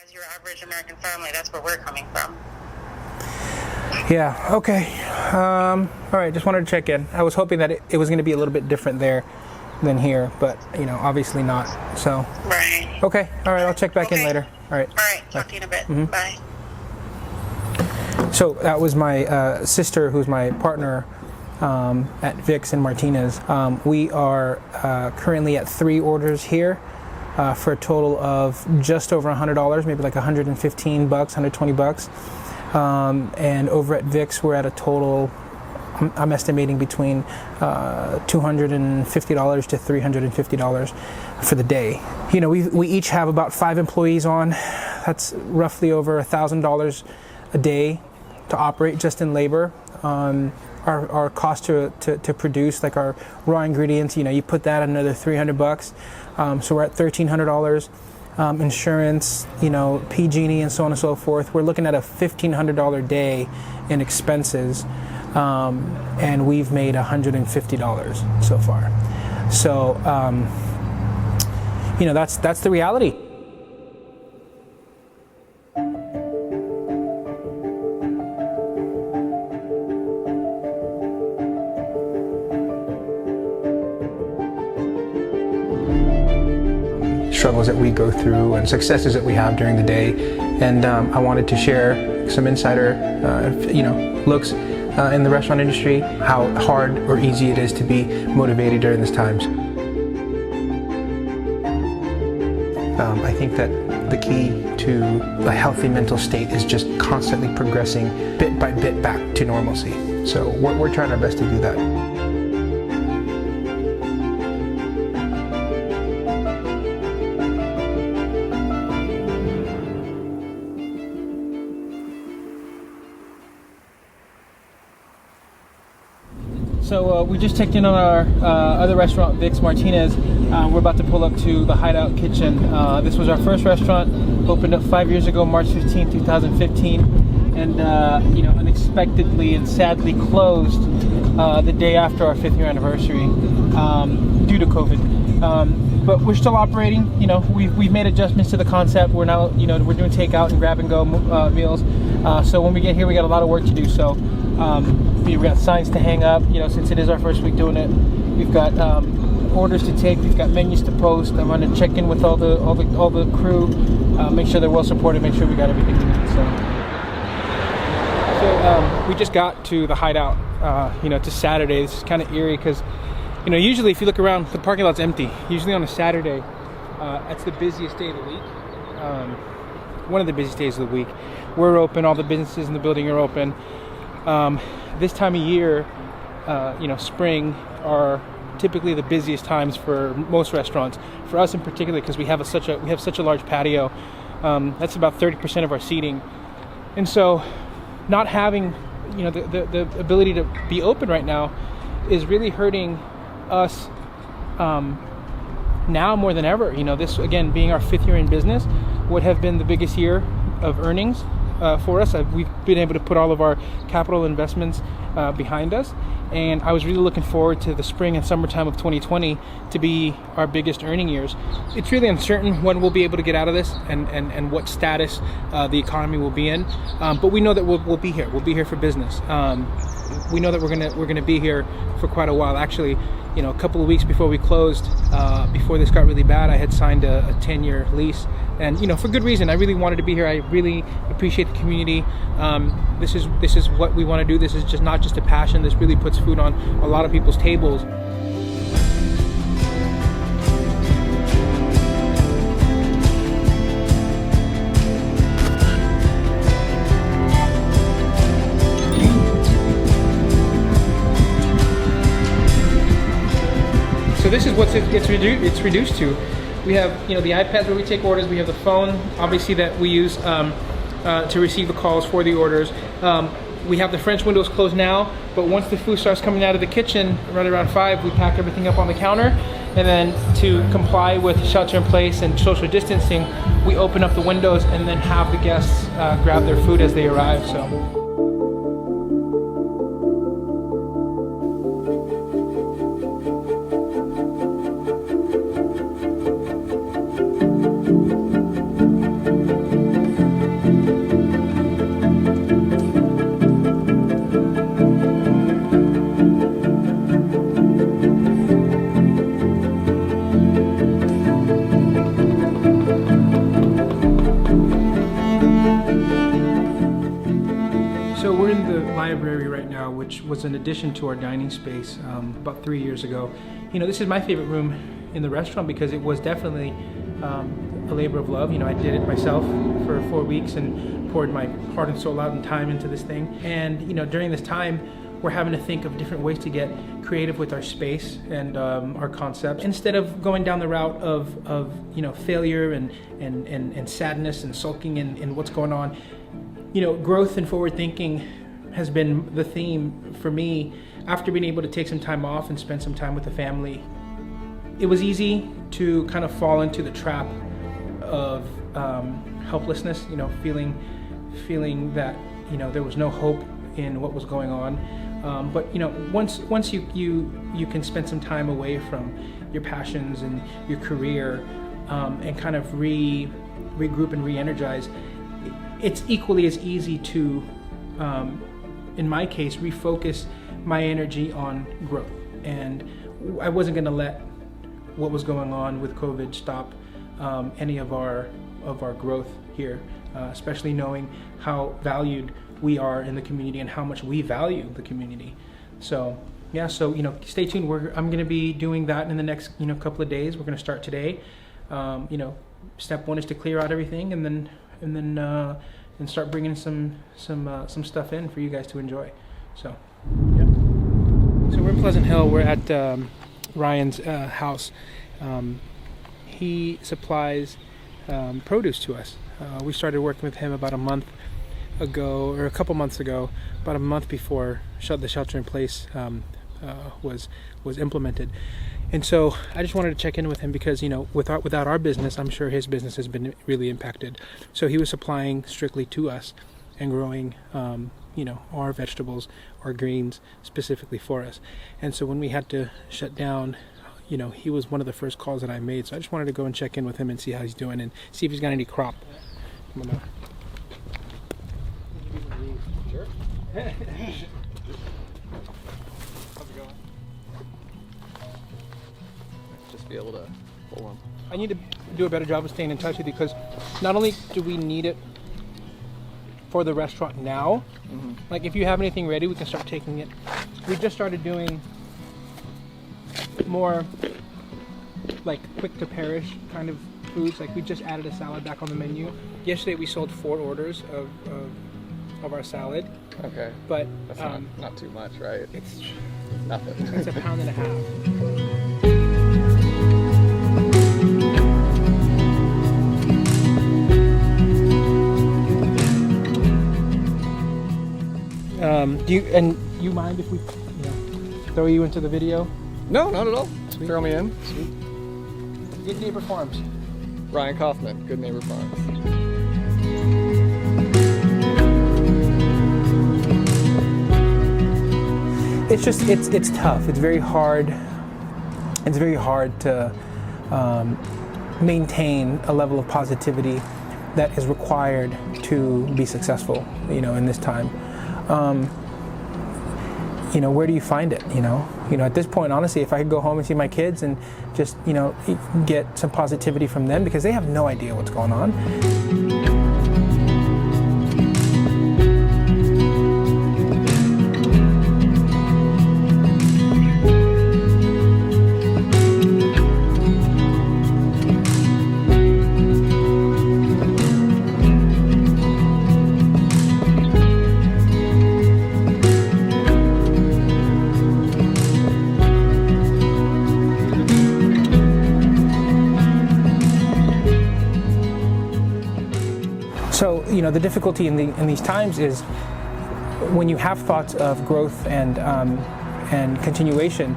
as your average American family. That's where we're coming from. Yeah, okay. All right, just wanted to check in. I was hoping that it was going to be a little bit different there than here, but, obviously not. So. Right. Okay, all right, I'll check back in later. All right. All right, talk to you in a bit. Mm-hmm. Bye. So that was my sister, who's my partner at Vic's and Martinez. We are currently at 3 orders here for a total of just over $100, maybe like $115, $120. And over at Vic's, we're at a total, I'm estimating between $250 to $350 for the day. We each have about 5 employees on. That's roughly over $1,000 a day to operate just in labor. Our cost to produce, like our raw ingredients, you put that another $300. So we're at $1,300. Insurance, PG&E and so on and so forth. We're looking at a $1,500 day in expenses, and we've made $150 so far. So, that's the reality. Struggles that we go through and successes that we have during the day, and I wanted to share some insider looks in the restaurant industry, how hard or easy it is to be motivated during these times. I think that the key to a healthy mental state is just constantly progressing bit by bit back to normalcy. So we're trying our best to do that. So we just checked in on our other restaurant, Vic's Martinez. We're about to pull up to the Hideout Kitchen. This was our first restaurant, opened up 5 years ago, March 15, 2015, and unexpectedly and sadly closed the day after our 5th year anniversary due to COVID. But we're still operating. We've made adjustments to the concept. We're now, we're doing takeout and grab and go meals. So when we get here, we got a lot of work to do. So we've got signs to hang up. Since it is our first week doing it, we've got orders to take. We've got menus to post. I'm going to check in with all the crew, make sure they're well supported, make sure we got everything we need. So we just got to the Hideout. It's a Saturday. This is kind of eerie because. Usually if you look around, the parking lot's empty. Usually on a Saturday, that's the busiest day of the week. One of the busiest days of the week. We're open, all the businesses in the building are open. This time of year, spring are typically the busiest times for most restaurants. For us in particular, because we have such a large patio. That's about 30% of our seating. And so not having, the ability to be open right now is really hurting us now more than ever. This again being our 5th year in business would have been the biggest year of earnings for us. We've been able to put all of our capital investments behind us, and I was really looking forward to the spring and summertime of 2020 to be our biggest earning years. It's really uncertain when we'll be able to get out of this and what status the economy will be in, but we know that we'll be here. We'll be here for business. We know that we're gonna be here for quite a while. Actually, a couple of weeks before we closed, before this got really bad, I had signed a 10-year lease, and for good reason. I really wanted to be here. I really appreciate the community. This is what we want to do. This is just not just a passion. This really puts food on a lot of people's tables. So this is what it's reduced to. We have the iPads where we take orders. We have the phone, obviously, that we use to receive the calls for the orders. We have the French windows closed now, but once the food starts coming out of the kitchen, right around 5, we pack everything up on the counter, and then to comply with shelter in place and social distancing, we open up the windows and then have the guests grab their food as they arrive. So. library right now, which was an addition to our dining space about 3 years ago. You know, this is my favorite room in the restaurant because it was definitely a labor of love. You know, I did it myself for 4 weeks and poured my heart and soul out and time into this thing. And, you know, during this time, we're having to think of different ways to get creative with our space and our concepts. Instead of going down the route of you know, failure and sadness and sulking in what's going on, you know, growth and forward thinking has been the theme for me. After being able to take some time off and spend some time with the family, it was easy to kind of fall into the trap of helplessness, you know, feeling that, you know, there was no hope in what was going on. But you know, once you can spend some time away from your passions and your career and kind of regroup and re-energize, it's equally as easy to, in my case, refocus my energy on growth. And I wasn't going to let what was going on with COVID stop any of our growth here, especially knowing how valued we are in the community and how much we value the community. So yeah, so you know, stay tuned. I'm going to be doing that in the next, you know, couple of days. We're going to start today. You know, step one is to clear out everything, and then start bringing some stuff in for you guys to enjoy. So yeah. So we're in Pleasant Hill. We're at Ryan's house. He supplies produce to us. We started working with him about a month ago, or a couple months ago, about a month before the shelter in place was implemented. And so I just wanted to check in with him because, you know, without our business, I'm sure his business has been really impacted. So he was supplying strictly to us and growing, you know, our vegetables, our greens specifically for us. And so when we had to shut down, you know, he was one of the first calls that I made. So I just wanted to go and check in with him and see how he's doing and see if he's got any crop. Sure. How's it going? Just be able to pull them. I need to do a better job of staying in touch with you because not only do we need it for the restaurant now, like if you have anything ready, we can start taking it. We just started doing more like quick to perish kind of foods. Like we just added a salad back on the menu. Yesterday we sold 4 orders of our salad. Okay. But that's not too much, right? It's nothing. It's a pound and a half. Do you mind if we, you know, throw you into the video? No, not at all. Sweet. Throw me in. Sweet. Good Neighbor Farms. Ryan Kaufman, Good Neighbor Farms. It's just it's tough. It's very hard. It's very hard to maintain a level of positivity that is required to be successful, you know, in this time. You know, where do you find it? You know, at this point, honestly, if I could go home and see my kids and just, you know, get some positivity from them because they have no idea what's going on. So, you know, the difficulty in these times is when you have thoughts of growth and continuation,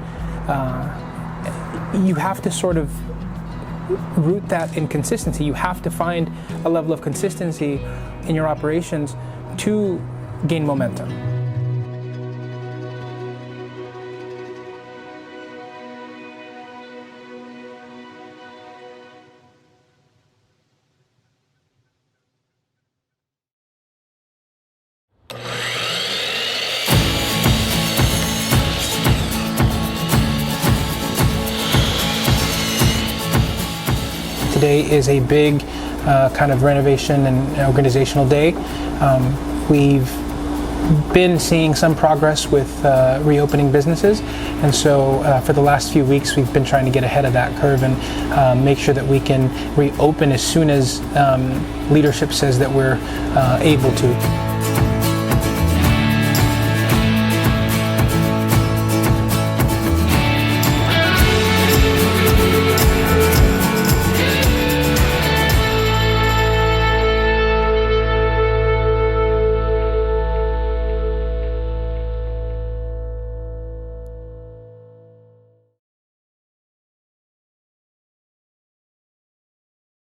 you have to sort of root that in consistency. You have to find a level of consistency in your operations to gain momentum. Today is a big kind of renovation and organizational day. We've been seeing some progress with reopening businesses, and so for the last few weeks we've been trying to get ahead of that curve and make sure that we can reopen as soon as leadership says that we're able to.